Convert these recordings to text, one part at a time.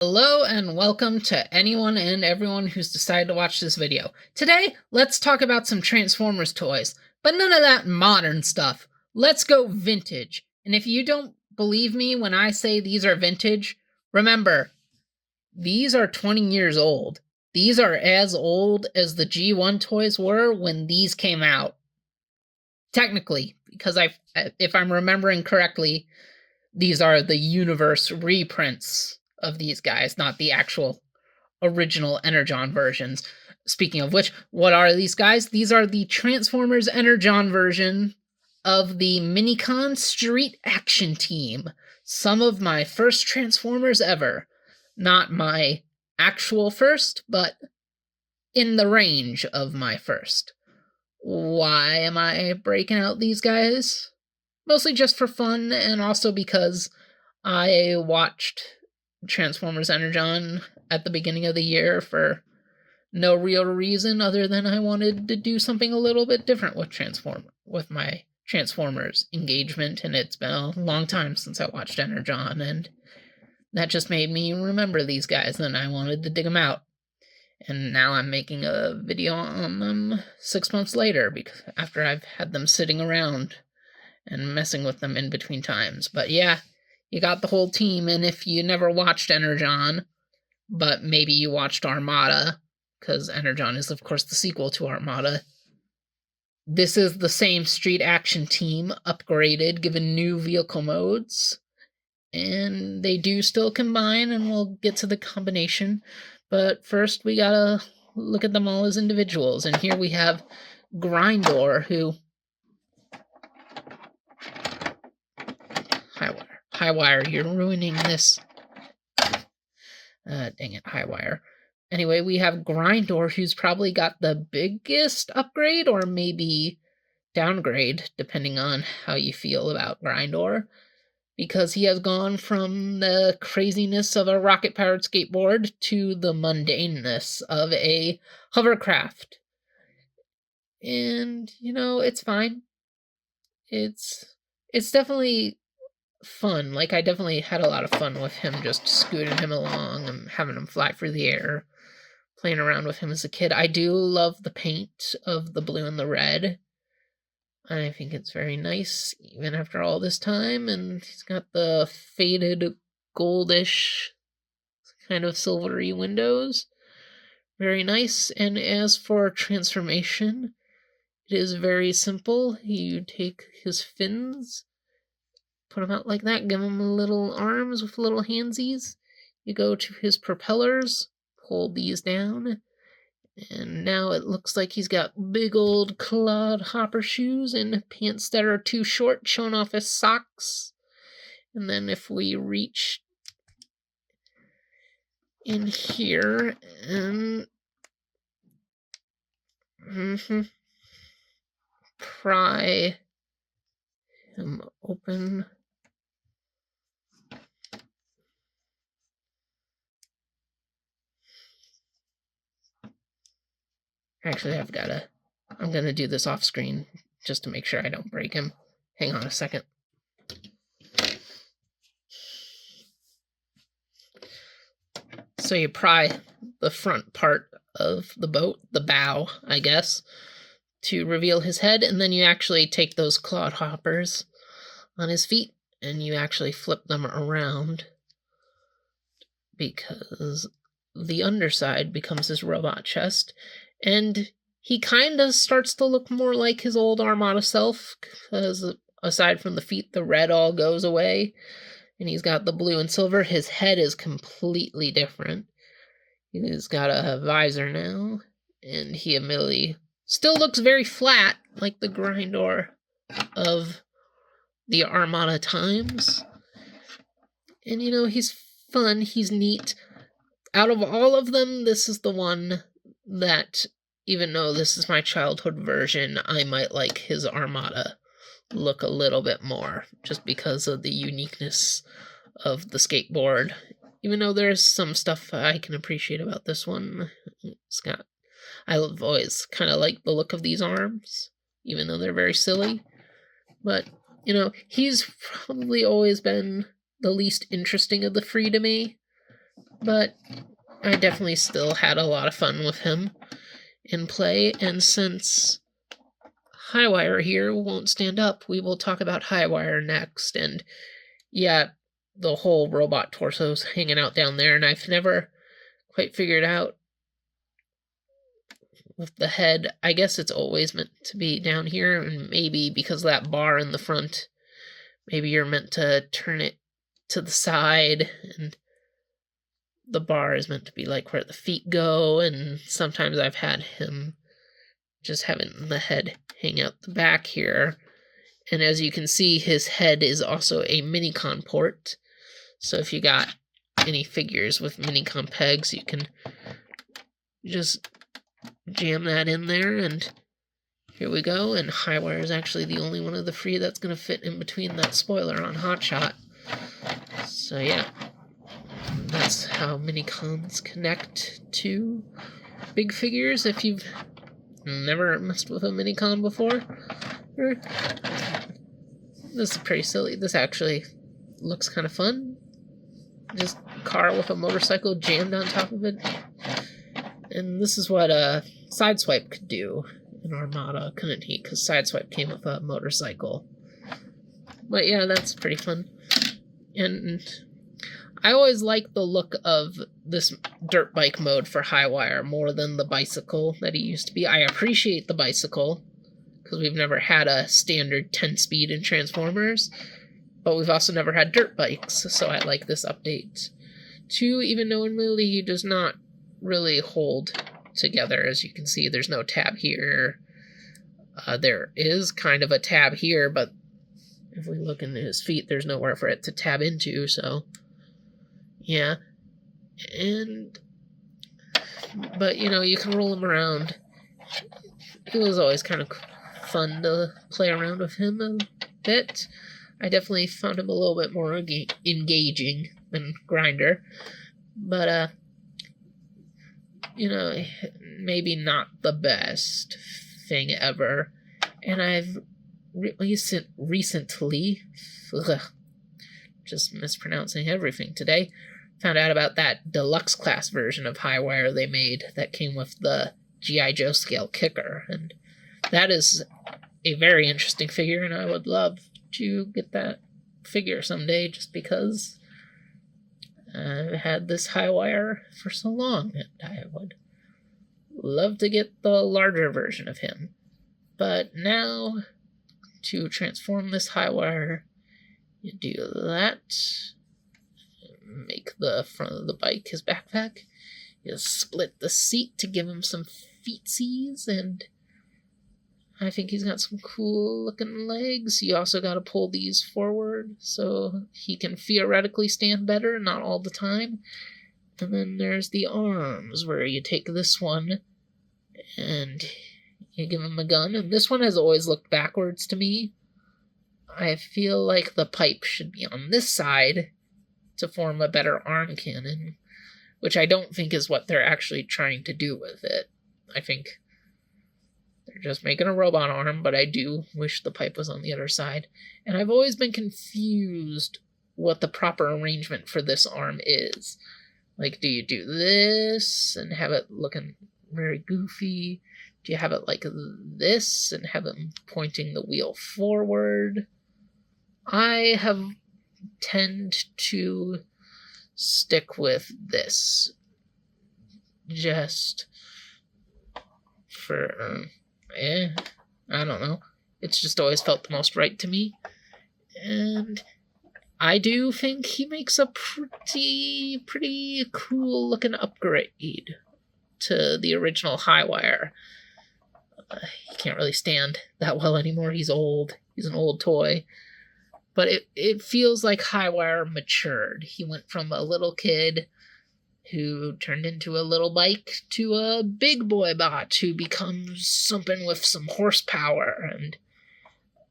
Hello and welcome to anyone and everyone who's decided to watch this video. Today, let's talk about some Transformers toys, but none of that modern stuff. Let's go vintage. And if you don't believe me when I say these are vintage, remember, these are 20 years old. These are as old as the G1 toys were when these came out. Technically, because if I'm remembering correctly, these are the universe reprints of these guys, not the actual original Energon versions. Speaking of which, what are these guys? These are the Transformers Energon version of the Minicon Street Action Team. Some of my first Transformers ever. Not my actual first, but in the range of my first. Why am I breaking out these guys? Mostly just for fun, and also because I watched Transformers Energon at the beginning of the year for no real reason other than I wanted to do something a little bit different with my Transformers engagement, and it's been a long time since I watched Energon, and that just made me remember these guys, and I wanted to dig them out. And now I'm making a video on them 6 months later, because after I've had them sitting around and messing with them in between times. But yeah, you got the whole team, and if you never watched Energon, but maybe you watched Armada, because Energon is of course the sequel to Armada, this is the same Street Action Team, upgraded, given new vehicle modes, and they do still combine, and we'll get to the combination. But first we gotta look at them all as individuals, and here we have Grindor, who... Highwire, you're ruining this. Dang it, Highwire. Anyway, we have Grindor, who's probably got the biggest upgrade, or maybe downgrade, depending on how you feel about Grindor, because he has gone from the craziness of a rocket-powered skateboard to the mundaneness of a hovercraft. And, it's fine. It's definitely fun. Like, I definitely had a lot of fun with him, just scooting him along and having him fly through the air, playing around with him as a kid. I do love the paint of the blue and the red. I think it's very nice, even after all this time, and he's got the faded goldish kind of silvery windows. Very nice. And as for transformation, it is very simple. You take his fins, put them out like that, give him little arms with little handsies. You go to his propellers, pull these down, and now it looks like he's got big old clod hopper shoes and pants that are too short, showing off his socks. And then if we reach in here and pry him open, actually, I'm gonna do this off screen just to make sure I don't break him. Hang on a second. So you pry the front part of the boat, the bow, I guess, to reveal his head, and then you actually take those clod hoppers on his feet and you actually flip them around, because the underside becomes his robot chest, and he kind of starts to look more like his old Armada self, because aside from the feet, the red all goes away, and he's got the blue and silver. His head is completely different. He's got a visor now, and he immediately still looks very flat, like the Grindor of the Armada times. And he's fun, he's neat. Out of all of them, this is the one that, even though this is my childhood version, I might like his Armada look a little bit more, just because of the uniqueness of the skateboard. Even though there's some stuff I can appreciate about this one. I've always kind of liked the look of these arms, even though they're very silly. But, he's probably always been the least interesting of the three to me. but I definitely still had a lot of fun with him in play, and since Highwire here won't stand up, we will talk about Highwire next. And yeah, the whole robot torso's hanging out down there, and I've never quite figured out with the head. I guess it's always meant to be down here, and maybe because of that bar in the front, maybe you're meant to turn it to the side, and the bar is meant to be like where the feet go, and sometimes I've had him just having the head hang out the back here. And as you can see, his head is also a Minicon port. So if you got any figures with Minicon pegs, you can just jam that in there, and here we go. And Highwire is actually the only one of the three that's going to fit in between that spoiler on Hotshot. So yeah, that's how Minicons connect to big figures. If you've never messed with a Minicon before, this is pretty silly. This actually looks kind of fun. Just a car with a motorcycle jammed on top of it. And this is what Sideswipe could do in Armada, couldn't he? Because Sideswipe came with a motorcycle. But yeah, that's pretty fun. And I always like the look of this dirt bike mode for Highwire more than the bicycle that he used to be. I appreciate the bicycle, because we've never had a standard 10-speed in Transformers, but we've also never had dirt bikes, so I like this update too, even though in Movie he does not really hold together. As you can see, there's no tab here. There is kind of a tab here, but if we look into his feet, there's nowhere for it to tab into, so yeah. But you know, you can roll him around. It was always kind of fun to play around with him a bit. I definitely found him a little bit more engaging than Grinder, but you know, maybe not the best thing ever. And I've recently, just mispronouncing everything today, found out about that deluxe class version of Highwire they made that came with the G.I. Joe scale kicker, and that is a very interesting figure, and I would love to get that figure someday, just because I've had this Highwire for so long, and I would love to get the larger version of him. But now, to transform this Highwire, you do that, make the front of the bike his backpack, you split the seat to give him some feetsies, and I think he's got some cool looking legs. You also got to pull these forward so he can theoretically stand better, not all the time. And then there's the arms, where you take this one and you give him a gun. And this one has always looked backwards to me. I feel like the pipe should be on this side to form a better arm cannon, which I don't think is what they're actually trying to do with it. I think they're just making a robot arm, but I do wish the pipe was on the other side. And I've always been confused what the proper arrangement for this arm is. Like, do you do this and have it looking very goofy? Do you have it like this and have it pointing the wheel forward? I have tend to stick with this, just for I don't know, it's just always felt the most right to me. And I do think he makes a pretty cool looking upgrade to the original Highwire. He can't really stand that well anymore. He's old. He's an old toy. But it feels like Highwire matured. He went from a little kid who turned into a little bike to a big boy bot who becomes something with some horsepower. And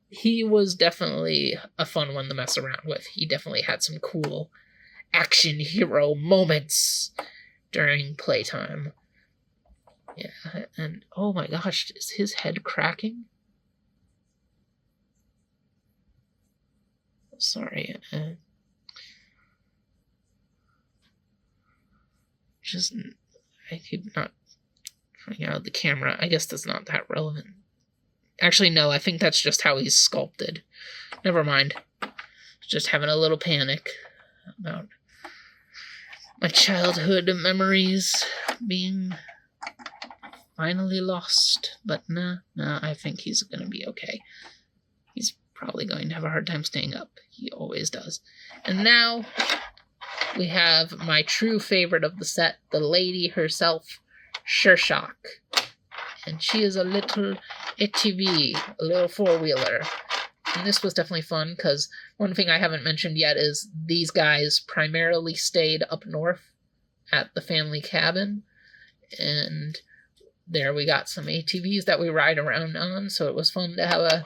he was definitely a fun one to mess around with. He definitely had some cool action hero moments during playtime. Yeah, and oh my gosh, is his head cracking? Sorry. Just, I could not find out the camera. I guess that's not that relevant. Actually, no, I think that's just how he's sculpted. Never mind. Just having a little panic about my childhood memories being finally lost. But nah, I think he's going to be okay. He's probably going to have a hard time staying up. He always does. And now we have my true favorite of the set, the lady herself, Shershock. And she is a little ATV, a little four-wheeler. And this was definitely fun, because one thing I haven't mentioned yet is these guys primarily stayed up north at the family cabin. And there we got some ATVs that we ride around on, so it was fun to have a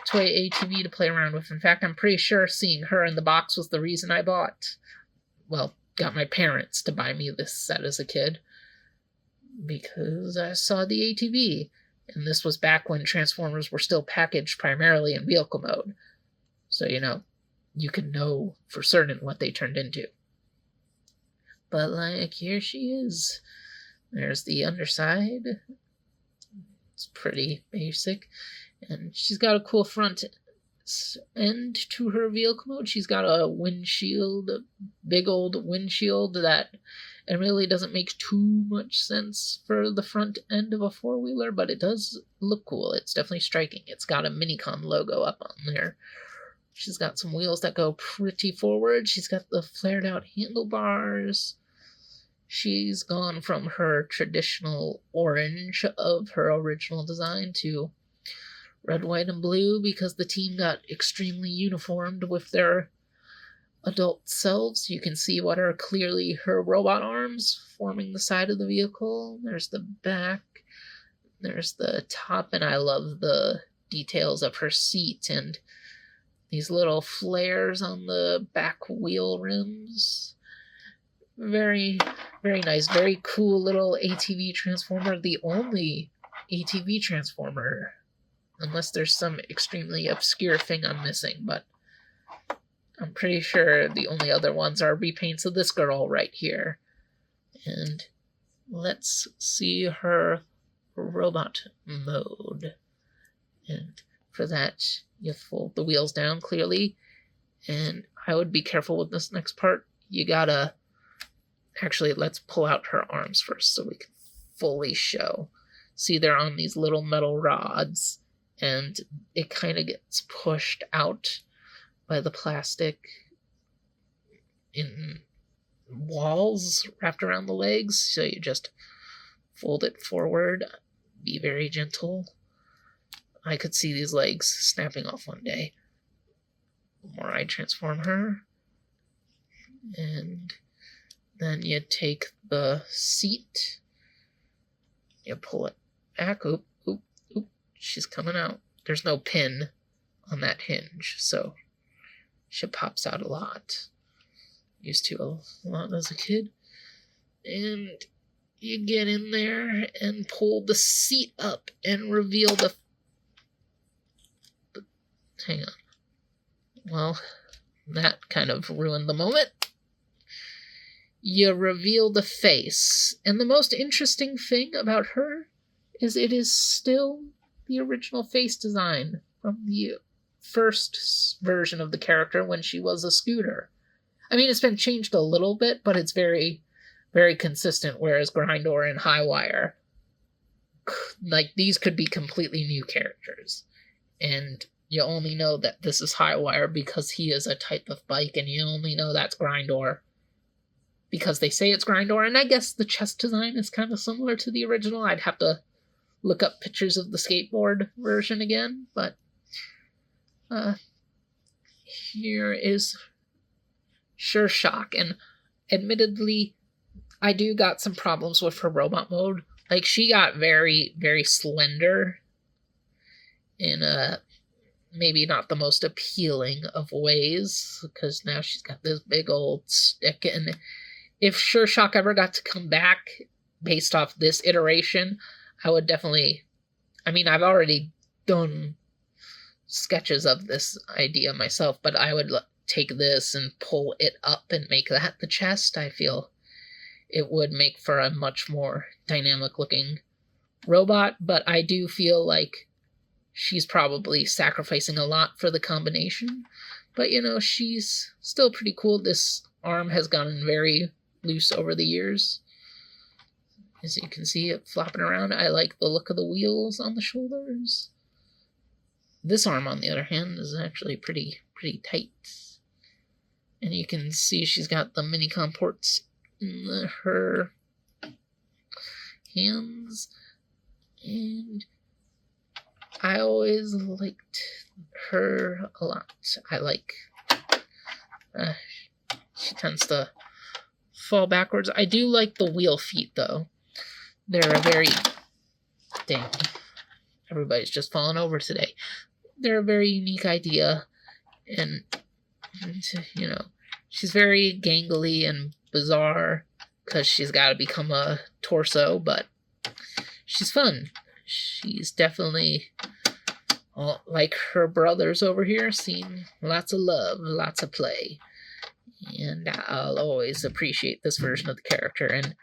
toy ATV to play around with. In fact, I'm pretty sure seeing her in the box was the reason I got my parents to buy me this set as a kid, because I saw the ATV. And this was back when Transformers were still packaged primarily in vehicle mode. So, you could know for certain what they turned into. But, here she is. There's the underside. It's pretty basic. And she's got a cool front end to her vehicle mode. She's got a windshield, a big old windshield that it really doesn't make too much sense for the front end of a four-wheeler, but it does look cool. It's definitely striking. It's got a Minicon logo up on there. She's got some wheels that go pretty forward. She's got the flared-out handlebars. She's gone from her traditional orange of her original design to red, white, and blue, because the team got extremely uniformed with their adult selves. You can see what are clearly her robot arms forming the side of the vehicle. There's the back, there's the top, and I love the details of her seat and these little flares on the back wheel rims. Very, very nice, very cool little ATV Transformer. The only ATV Transformer, unless there's some extremely obscure thing I'm missing, but I'm pretty sure the only other ones are repaints of this girl right here. And let's see her robot mode. And for that, you fold the wheels down clearly. And I would be careful with this next part. You gotta... Actually, let's pull out her arms first so we can fully show. See, they're on these little metal rods. And it kind of gets pushed out by the plastic in walls wrapped around the legs. So you just fold it forward. Be very gentle. I could see these legs snapping off one day. The more I transform her. And then you take the seat. You pull it back. Oop. She's coming out. There's no pin on that hinge, so she pops out a lot. Used to a lot as a kid. And you get in there and pull the seat up and reveal the... Hang on. Well, that kind of ruined the moment. You reveal the face. And the most interesting thing about her is it is still the original face design from the first version of the character when she was a scooter. I mean, it's been changed a little bit, but it's very, very consistent, whereas Grindor and Highwire, these could be completely new characters. And you only know that this is Highwire because he is a type of bike, and you only know that's Grindor because they say it's Grindor, and I guess the chest design is kind of similar to the original. I'd have to look up pictures of the skateboard version again, but here is Shershock, and admittedly, I do got some problems with her robot mode. She got very, very slender in maybe not the most appealing of ways, because now she's got this big old stick, and if Shershock ever got to come back based off this iteration, I would definitely... I mean, I've already done sketches of this idea myself, but I would take this and pull it up and make that the chest. I feel it would make for a much more dynamic looking robot, but I do feel like she's probably sacrificing a lot for the combination. But, you know, she's still pretty cool. This arm has gotten very loose over the years. As you can see it flopping around. I like the look of the wheels on the shoulders. This arm, on the other hand, is actually pretty tight. And you can see she's got the Minicon ports in her hands. And I always liked her a lot. I like... she tends to fall backwards. I do like the wheel feet, though. They're a very... Dang. Everybody's just falling over today. They're a very unique idea. And you know, she's very gangly and bizarre because she's got to become a torso, but she's fun. She's definitely, like her brothers over here, seen lots of love, lots of play. And I'll always appreciate this version of the character. And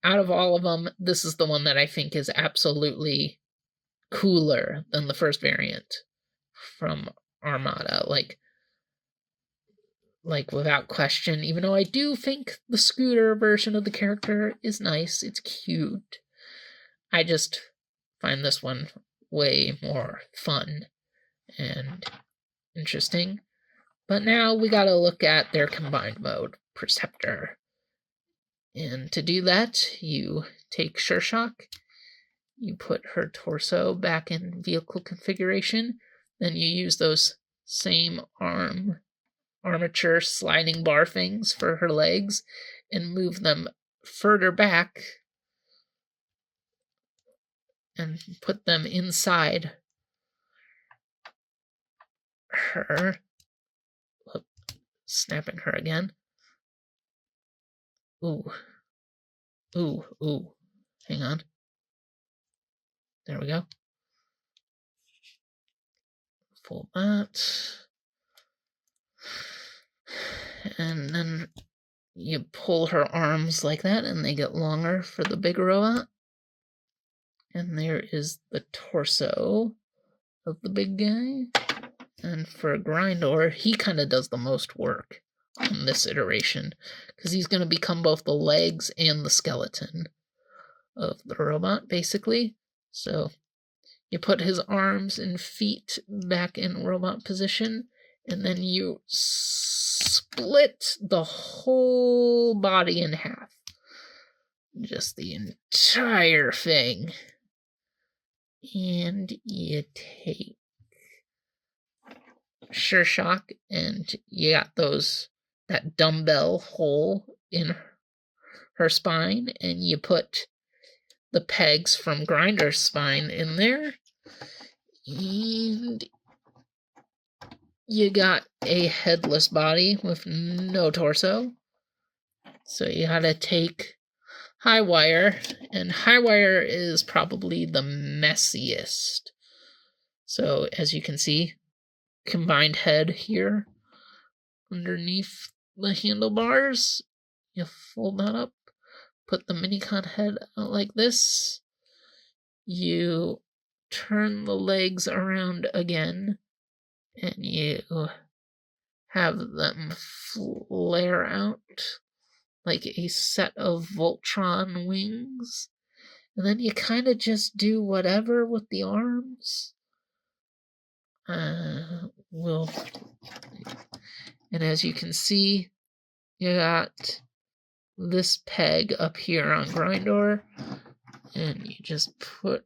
out of all of them, this is the one that I think is absolutely cooler than the first variant from Armada. Like without question, even though I do think the scooter version of the character is nice, it's cute. I just find this one way more fun and interesting. But now we gotta look at their combined mode, Perceptor. And to do that, you take Sure Shock, you put her torso back in vehicle configuration, then you use those same armature sliding bar things for her legs and move them further back and put them inside her. Snapping her again. Ooh. Hang on. There we go. Fold that. And then you pull her arms like that, and they get longer for the big robot. And there is the torso of the big guy. And for Grindor, he kind of does the most work on this iteration, because he's going to become both the legs and the skeleton of the robot, basically. So you put his arms and feet back in robot position, and then you split the whole body in half. Just the entire thing. And you take Sure Shock, and you got that dumbbell hole in her spine, and you put the pegs from Grinder's spine in there, and you got a headless body with no torso. So you gotta take Highwire, and Highwire is probably the messiest. So as you can see, combined head here underneath the handlebars. You fold that up, put the Minicon head out like this. You turn the legs around again, and you have them flare out like a set of Voltron wings. And then you kind of just do whatever with the arms. And as you can see, you got this peg up here on Grindor, and you just put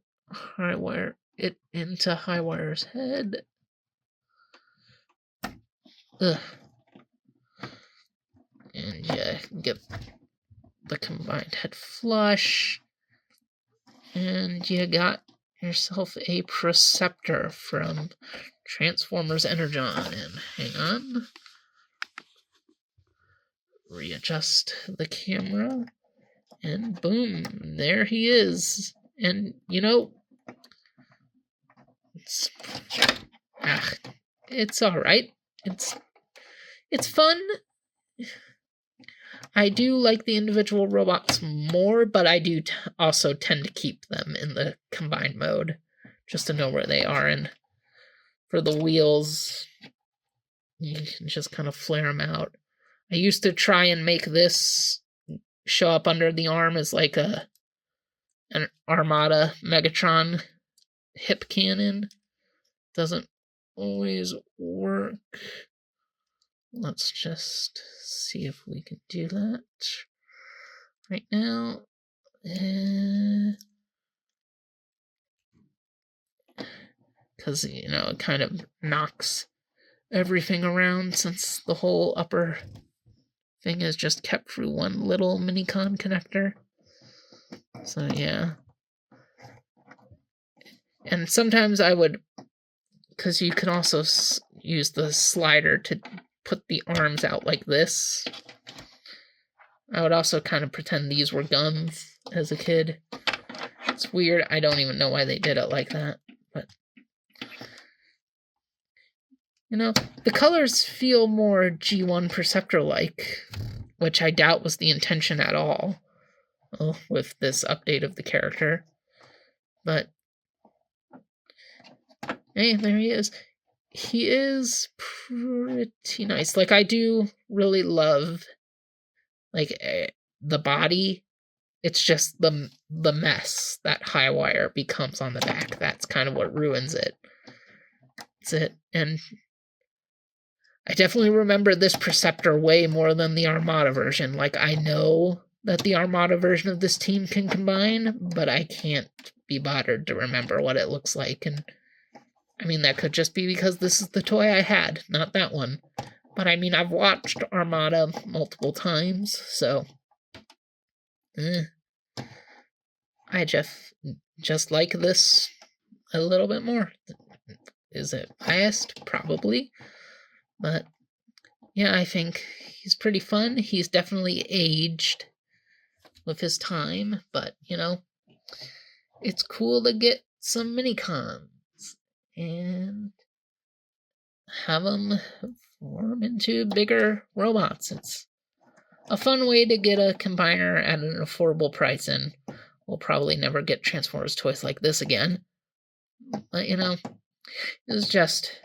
it into Highwire's head. And you get the combined head flush, and you got yourself a Perceptor from Transformers Energon. And hang on, readjust the camera, and boom, there he is. And you know, it's all right. It's fun. I do like the individual robots more, but I do also tend to keep them in the combined mode, just to know where they are. And for the wheels, you can just kind of flare them out. I used to try and make this show up under the arm as like an Armada Megatron hip cannon. Doesn't always work. Let's just see if we can do that right now. Because, you know, it kind of knocks everything around since the whole upper thing is just kept through one little Minicon connector. So, yeah. And sometimes I would, because you can also use the slider to put the arms out like this. I would also kind of pretend these were guns as a kid. It's weird. I don't even know why they did it like that. But, you know, the colors feel more G1 Perceptor-like, which I doubt was the intention at all with this update of the character. But, hey, there he is. He is pretty nice. Like, I do really love, like, the body. It's just the mess that Highwire becomes on the back. That's kind of what ruins it. That's it. And I definitely remember this Perceptor way more than the Armada version. Like, I know that the Armada version of this team can combine, but I can't be bothered to remember what it looks like. And I mean, that could just be because this is the toy I had, not that one. But I mean, I've watched Armada multiple times, so I just like this a little bit more. Is it biased? Probably. But yeah, I think he's pretty fun. He's definitely aged with his time, but you know, it's cool to get some Minicons and have them form into bigger robots. It's a fun way to get a combiner at an affordable price, and we'll probably never get Transformers toys like this again. But, you know, it was just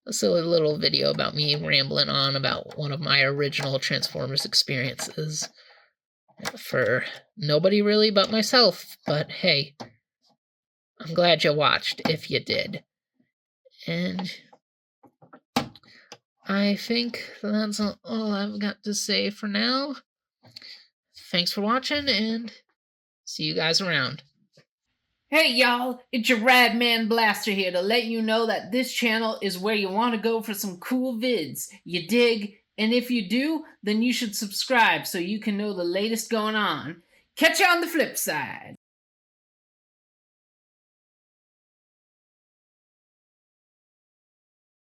a silly little video about me rambling on about one of my original Transformers experiences for nobody really but myself. But hey, I'm glad you watched if you did. And I think that's all I've got to say for now. Thanks for watching, and see you guys around. Hey y'all, it's your Rad Man Blaster here to let you know that this channel is where you want to go for some cool vids. You dig? And if you do, then you should subscribe so you can know the latest going on. Catch you on the flip side.